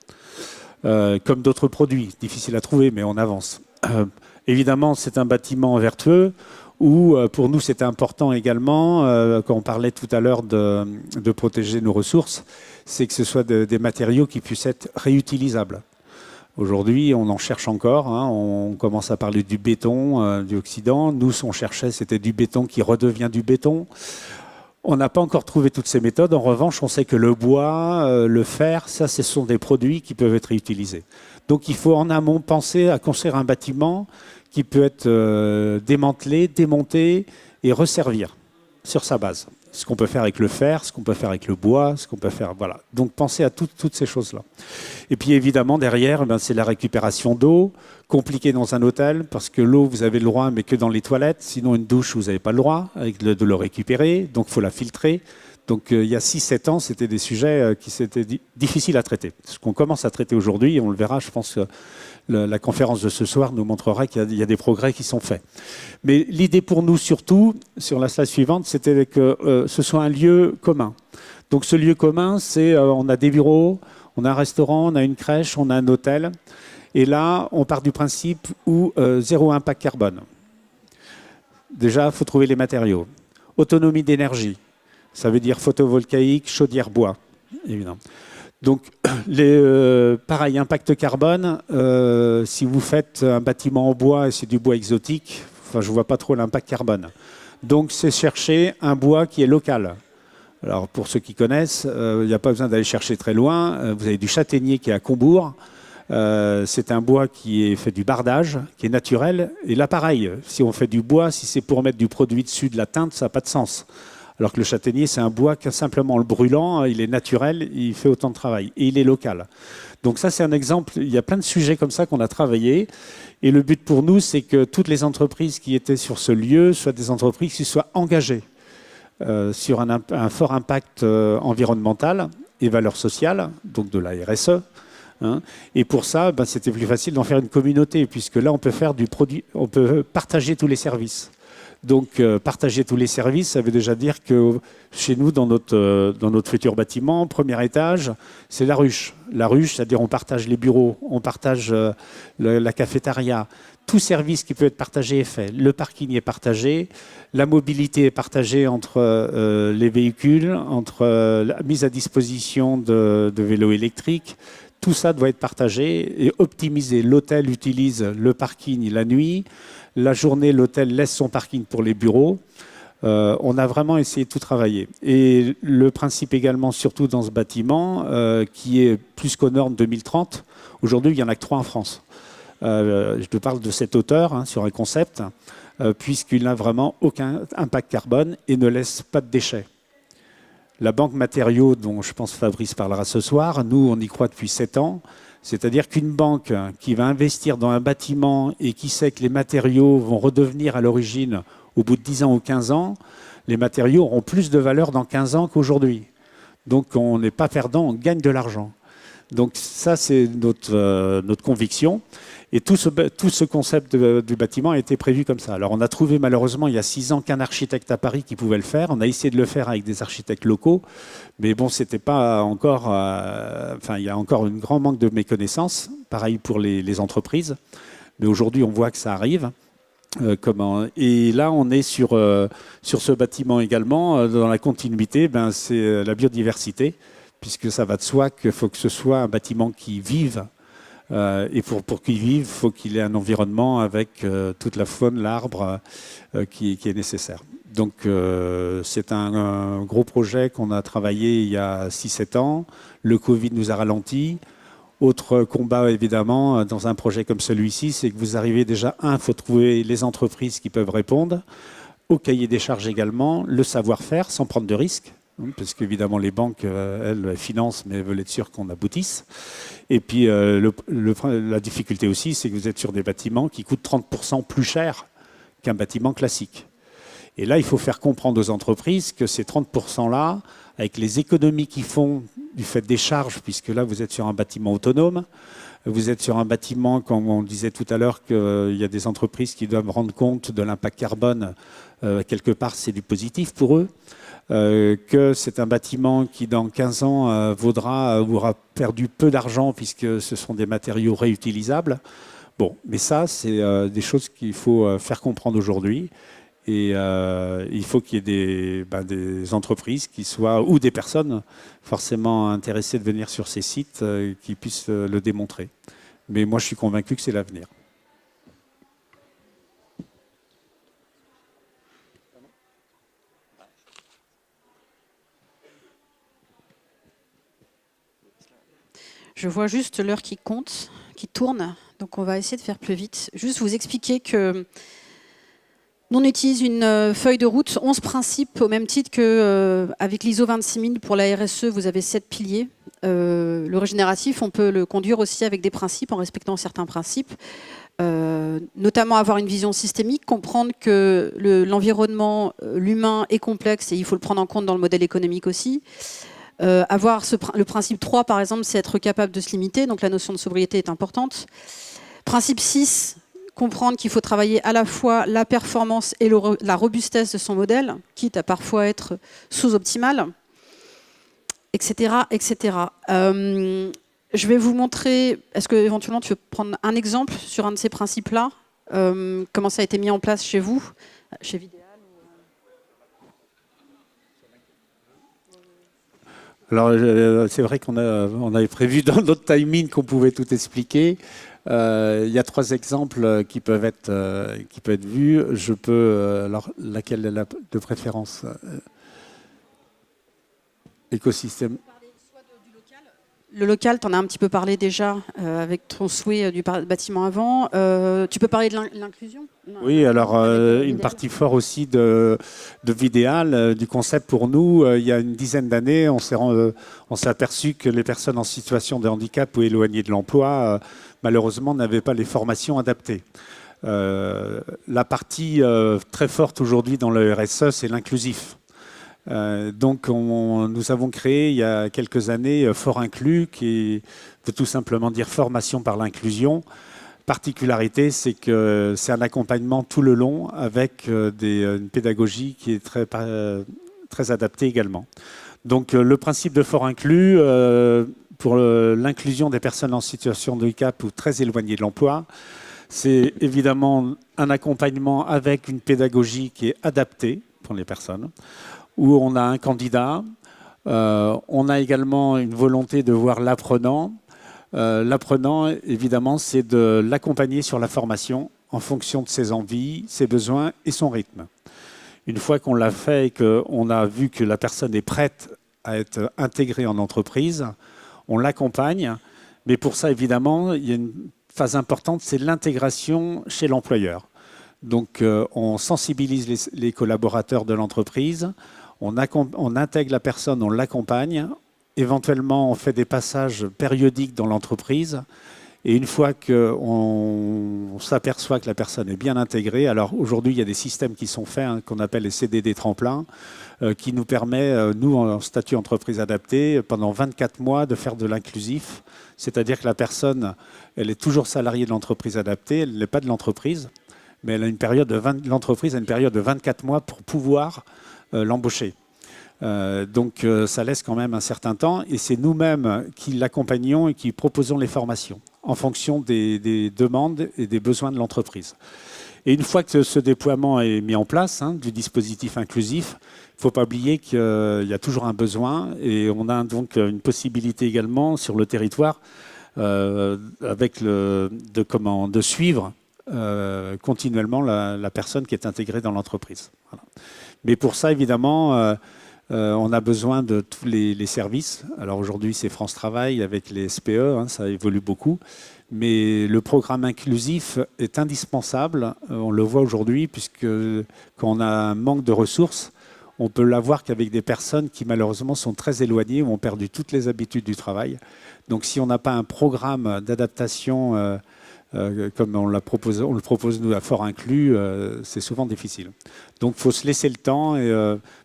Comme d'autres produits, difficile à trouver, mais on avance. Évidemment, c'est un bâtiment vertueux où, pour nous, c'était important également, quand on parlait tout à l'heure de protéger nos ressources, c'est que ce soit des matériaux qui puissent être réutilisables. Aujourd'hui, on en cherche encore, hein, on commence à parler du béton, du oxydant. Nous, ce qu'on cherchait, c'était du béton qui redevient du béton. On n'a pas encore trouvé toutes ces méthodes. En revanche, on sait que le bois, le fer, ça, ce sont des produits qui peuvent être réutilisés. Donc, il faut en amont penser à construire un bâtiment qui peut être démantelé, démonté et resservir sur sa base. Ce qu'on peut faire avec le fer, ce qu'on peut faire avec le bois, ce qu'on peut faire... Voilà. Donc, pensez à toutes ces choses-là. Et puis, évidemment, derrière, c'est la récupération d'eau, compliqué dans un hôtel, parce que l'eau, vous avez le droit, mais que dans les toilettes. Sinon, une douche, vous n'avez pas le droit de l'eau récupérer. Donc, il faut la filtrer. Donc, il y a 6-7 ans, c'était des sujets qui étaient difficiles à traiter. Ce qu'on commence à traiter aujourd'hui, on le verra, je pense que la conférence de ce soir nous montrera qu'il y a des progrès qui sont faits. Mais l'idée pour nous, surtout, sur la slide suivante, c'était que ce soit un lieu commun. Donc, ce lieu commun, c'est on a des bureaux, on a un restaurant, on a une crèche, on a un hôtel. Et là, on part du principe où zéro impact carbone. Déjà, il faut trouver les matériaux. Autonomie d'énergie. Ça veut dire photovoltaïque, chaudière bois, évidemment. Donc, pareil, impact carbone, si vous faites un bâtiment en bois et c'est du bois exotique, je ne vois pas trop l'impact carbone. Donc, c'est chercher un bois qui est local. Alors, pour ceux qui connaissent, il n'y a pas besoin d'aller chercher très loin. Vous avez du châtaignier qui est à Combourg. C'est un bois qui est fait du bardage, qui est naturel. Et là, pareil, si on fait du bois, si c'est pour mettre du produit dessus, de la teinte, ça n'a pas de sens. Alors que le châtaignier, c'est un bois qui, simplement en le brûlant, il est naturel, il fait autant de travail. Et il est local. Donc ça, c'est un exemple. Il y a plein de sujets comme ça qu'on a travaillé. Et le but pour nous, c'est que toutes les entreprises qui étaient sur ce lieu soient des entreprises qui soient engagées sur un fort impact environnemental et valeurs sociales, donc de la RSE. Hein. Et pour ça, c'était plus facile d'en faire une communauté, puisque là, on peut faire du produit, on peut partager tous les services. Donc, partager tous les services, ça veut déjà dire que chez nous, dans notre futur bâtiment, premier étage, c'est la ruche. La ruche, c'est-à-dire on partage les bureaux, on partage la cafétéria. Tout service qui peut être partagé est fait. Le parking est partagé, la mobilité est partagée entre les véhicules, entre la mise à disposition de vélos électriques. Tout ça doit être partagé et optimisé. L'hôtel utilise le parking la nuit. La journée, l'hôtel laisse son parking pour les bureaux. On a vraiment essayé de tout travailler. Et le principe également, surtout dans ce bâtiment, qui est plus qu'aux normes 2030, aujourd'hui, il n'y en a que 3 en France. Je te parle de cette hauteur sur un concept, puisqu'il n'a vraiment aucun impact carbone et ne laisse pas de déchets. La banque matériaux, dont je pense Fabrice parlera ce soir, nous, on y croit depuis 7 ans. C'est-à-dire qu'une banque qui va investir dans un bâtiment et qui sait que les matériaux vont redevenir à l'origine au bout de 10 ans ou 15 ans, les matériaux auront plus de valeur dans 15 ans qu'aujourd'hui. Donc on n'est pas perdant, on gagne de l'argent. Donc ça, c'est notre conviction. Et tout ce concept du bâtiment a été prévu comme ça. Alors on a trouvé malheureusement il y a 6 ans qu'un architecte à Paris qui pouvait le faire. On a essayé de le faire avec des architectes locaux. Mais bon, c'était pas encore... Enfin, il y a encore un grand manque de méconnaissance. Pareil pour les entreprises. Mais aujourd'hui, on voit que ça arrive. Et là, on est sur ce bâtiment également. Dans la continuité, c'est la biodiversité. Puisque ça va de soi qu'il faut que ce soit un bâtiment qui vive. Et pour qu'il vive, il faut qu'il ait un environnement avec toute la faune, l'arbre qui est nécessaire. Donc c'est un gros projet qu'on a travaillé il y a 6-7 ans. Le Covid nous a ralenti. Autre combat évidemment dans un projet comme celui-ci, c'est que vous arrivez déjà, il faut trouver les entreprises qui peuvent répondre, au cahier des charges également, le savoir-faire sans prendre de risques. Parce qu'évidemment, les banques, elles financent, mais elles veulent être sûres qu'on aboutisse. Et puis, la difficulté aussi, c'est que vous êtes sur des bâtiments qui coûtent 30% plus cher qu'un bâtiment classique. Et là, il faut faire comprendre aux entreprises que ces 30%-là, avec les économies qu'ils font du fait des charges, puisque là, vous êtes sur un bâtiment autonome, vous êtes sur un bâtiment, comme on disait tout à l'heure, qu'il y a des entreprises qui doivent rendre compte de l'impact carbone. Quelque part, c'est du positif pour eux. Que c'est un bâtiment qui dans 15 ans aura perdu peu d'argent puisque ce sont des matériaux réutilisables. Bon, mais ça, c'est des choses qu'il faut faire comprendre aujourd'hui. Et il faut qu'il y ait des entreprises qui soient, ou des personnes forcément intéressées de venir sur ces sites qui puissent le démontrer. Mais moi, je suis convaincu que c'est l'avenir. Je vois juste l'heure qui compte, qui tourne, donc on va essayer de faire plus vite. Juste vous expliquer que nous, on utilise une feuille de route, 11 principes, au même titre qu'avec l'ISO 26000 pour la RSE, vous avez 7 piliers. Le régénératif, on peut le conduire aussi avec des principes, en respectant certains principes. Notamment avoir une vision systémique, comprendre que l'environnement, l'humain est complexe et il faut le prendre en compte dans le modèle économique aussi. Avoir le principe 3, par exemple, c'est être capable de se limiter, donc la notion de sobriété est importante. Principe 6, comprendre qu'il faut travailler à la fois la performance et la robustesse de son modèle, quitte à parfois être sous-optimal, etc. etc. Je vais vous montrer, est-ce que éventuellement tu veux prendre un exemple sur un de ces principes-là, comment ça a été mis en place chez vous, chez Vidéal? Alors, c'est vrai qu'on avait prévu dans notre timing qu'on pouvait tout expliquer. Il y a 3 exemples qui peuvent être vus. Je peux... alors, laquelle est la de préférence? Écosystème. Le local, tu en as un petit peu parlé déjà avec ton souhait du bâtiment avant. Tu peux parler de l'inclusion? Oui, alors une partie forte aussi de Vidéal, du concept pour nous. Il y a une dizaine d'années, on s'est aperçu que les personnes en situation de handicap ou éloignées de l'emploi, malheureusement, n'avaient pas les formations adaptées. La partie très forte aujourd'hui dans le RSE, c'est l'inclusif. Donc nous avons créé il y a quelques années Fort Inclus, qui veut tout simplement dire formation par l'inclusion. Particularité, c'est que c'est un accompagnement tout le long avec une pédagogie qui est très adaptée également. Donc le principe de Fort Inclus pour l'inclusion des personnes en situation de handicap ou très éloignées de l'emploi, c'est évidemment un accompagnement avec une pédagogie qui est adaptée pour les personnes, où on a un candidat, on a également une volonté de voir l'apprenant. L'apprenant, évidemment, c'est de l'accompagner sur la formation en fonction de ses envies, ses besoins et son rythme. Une fois qu'on l'a fait et qu'on a vu que la personne est prête à être intégrée en entreprise, on l'accompagne. Mais pour ça, évidemment, il y a une phase importante, c'est l'intégration chez l'employeur. Donc, on sensibilise les collaborateurs de l'entreprise, on intègre la personne, on l'accompagne. Éventuellement, on fait des passages périodiques dans l'entreprise. Et une fois qu'on s'aperçoit que la personne est bien intégrée, alors aujourd'hui, il y a des systèmes qui sont faits, qu'on appelle les CDD tremplins, qui nous permet, nous, en statut entreprise adaptée, pendant 24 mois, de faire de l'inclusif. C'est-à-dire que la personne, elle est toujours salariée de l'entreprise adaptée, elle n'est pas de l'entreprise, mais elle a l'entreprise a une période de 24 mois pour pouvoir l'embaucher. Donc ça laisse quand même un certain temps et c'est nous-mêmes qui l'accompagnons et qui proposons les formations en fonction des demandes et des besoins de l'entreprise. Et une fois que ce déploiement est mis en place, du dispositif inclusif, il ne faut pas oublier qu'il y a toujours un besoin et on a donc une possibilité également sur le territoire avec de suivre continuellement la personne qui est intégrée dans l'entreprise. Voilà. Mais pour ça, évidemment, on a besoin de tous les services. Alors aujourd'hui, c'est France Travail avec les SPE, ça évolue beaucoup. Mais le programme inclusif est indispensable. On le voit aujourd'hui, puisque quand on a un manque de ressources, on peut l'avoir qu'avec des personnes qui malheureusement sont très éloignées ou ont perdu toutes les habitudes du travail. Donc si on n'a pas un programme d'adaptation comme on le propose nous à Fort Inclus, c'est souvent difficile. Donc il faut se laisser le temps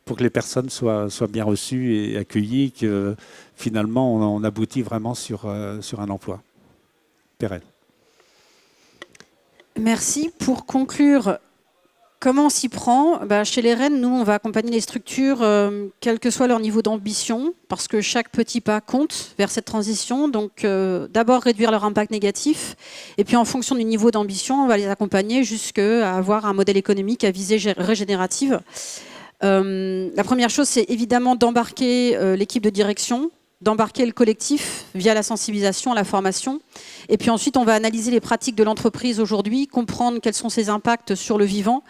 pour que les personnes soient bien reçues et accueillies, que finalement on aboutit vraiment sur un emploi pérenne. Merci. Pour conclure, comment on s'y prend ? Chez les Rennes, nous, on va accompagner les structures, quel que soit leur niveau d'ambition, parce que chaque petit pas compte vers cette transition. Donc, d'abord, réduire leur impact négatif. Et puis, en fonction du niveau d'ambition, on va les accompagner jusqu'à avoir un modèle économique à visée régénérative. La première chose, c'est évidemment d'embarquer l'équipe de direction, d'embarquer le collectif via la sensibilisation, la formation. Et puis ensuite, on va analyser les pratiques de l'entreprise aujourd'hui, comprendre quels sont ses impacts sur le vivant,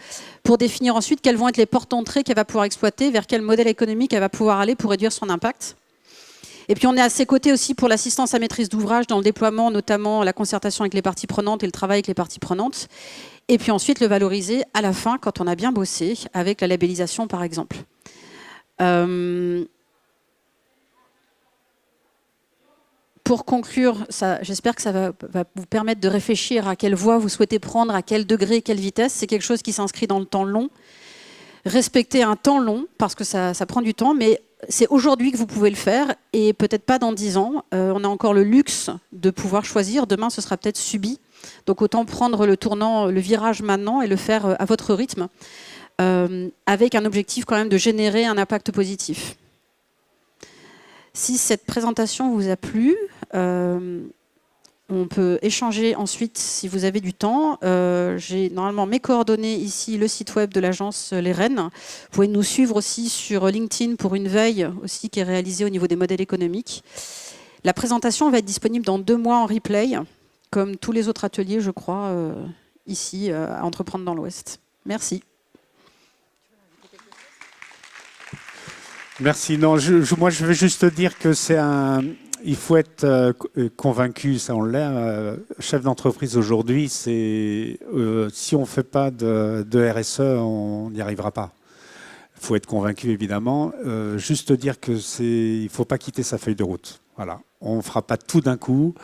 pour définir ensuite quelles vont être les portes d'entrée qu'elle va pouvoir exploiter, vers quel modèle économique elle va pouvoir aller pour réduire son impact. Et puis on est à ses côtés aussi pour l'assistance à maîtrise d'ouvrage dans le déploiement, notamment la concertation avec les parties prenantes et le travail avec les parties prenantes. Et puis ensuite le valoriser à la fin quand on a bien bossé, avec la labellisation par exemple. Pour conclure, j'espère que ça va vous permettre de réfléchir à quelle voie vous souhaitez prendre, à quel degré, quelle vitesse. C'est quelque chose qui s'inscrit dans le temps long. Respectez un temps long, parce que ça prend du temps, mais c'est aujourd'hui que vous pouvez le faire, et peut-être pas dans 10 ans. On a encore le luxe de pouvoir choisir. Demain, ce sera peut-être subi. Donc autant prendre le virage maintenant et le faire à votre rythme, avec un objectif quand même de générer un impact positif. Si cette présentation vous a plu, on peut échanger ensuite si vous avez du temps. J'ai normalement mes coordonnées ici, le site web de l'agence Les Rennes. Vous pouvez nous suivre aussi sur LinkedIn pour une veille aussi qui est réalisée au niveau des modèles économiques. La présentation va être disponible dans 2 mois en replay, comme tous les autres ateliers, je crois, ici à Entreprendre dans l'Ouest. Merci. Merci. Non, moi, je veux juste dire que il faut être convaincu, ça on l'est. Chef d'entreprise aujourd'hui, si on ne fait pas de RSE, on n'y arrivera pas. Il faut être convaincu, évidemment. Juste dire que il ne faut pas quitter sa feuille de route. Voilà. On ne fera pas tout d'un coup.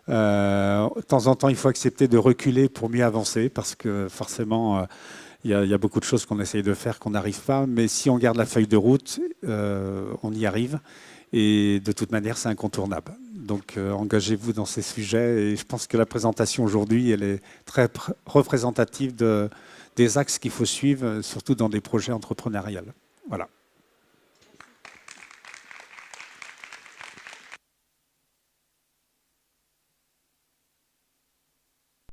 De temps en temps, il faut accepter de reculer pour mieux avancer, parce que forcément... Il y a beaucoup de choses qu'on essaye de faire qu'on n'arrive pas, mais si on garde la feuille de route, on y arrive. Et de toute manière, c'est incontournable. Donc, engagez-vous dans ces sujets. Et je pense que la présentation aujourd'hui, elle est très représentative des axes qu'il faut suivre, surtout dans des projets entrepreneuriaux. Voilà.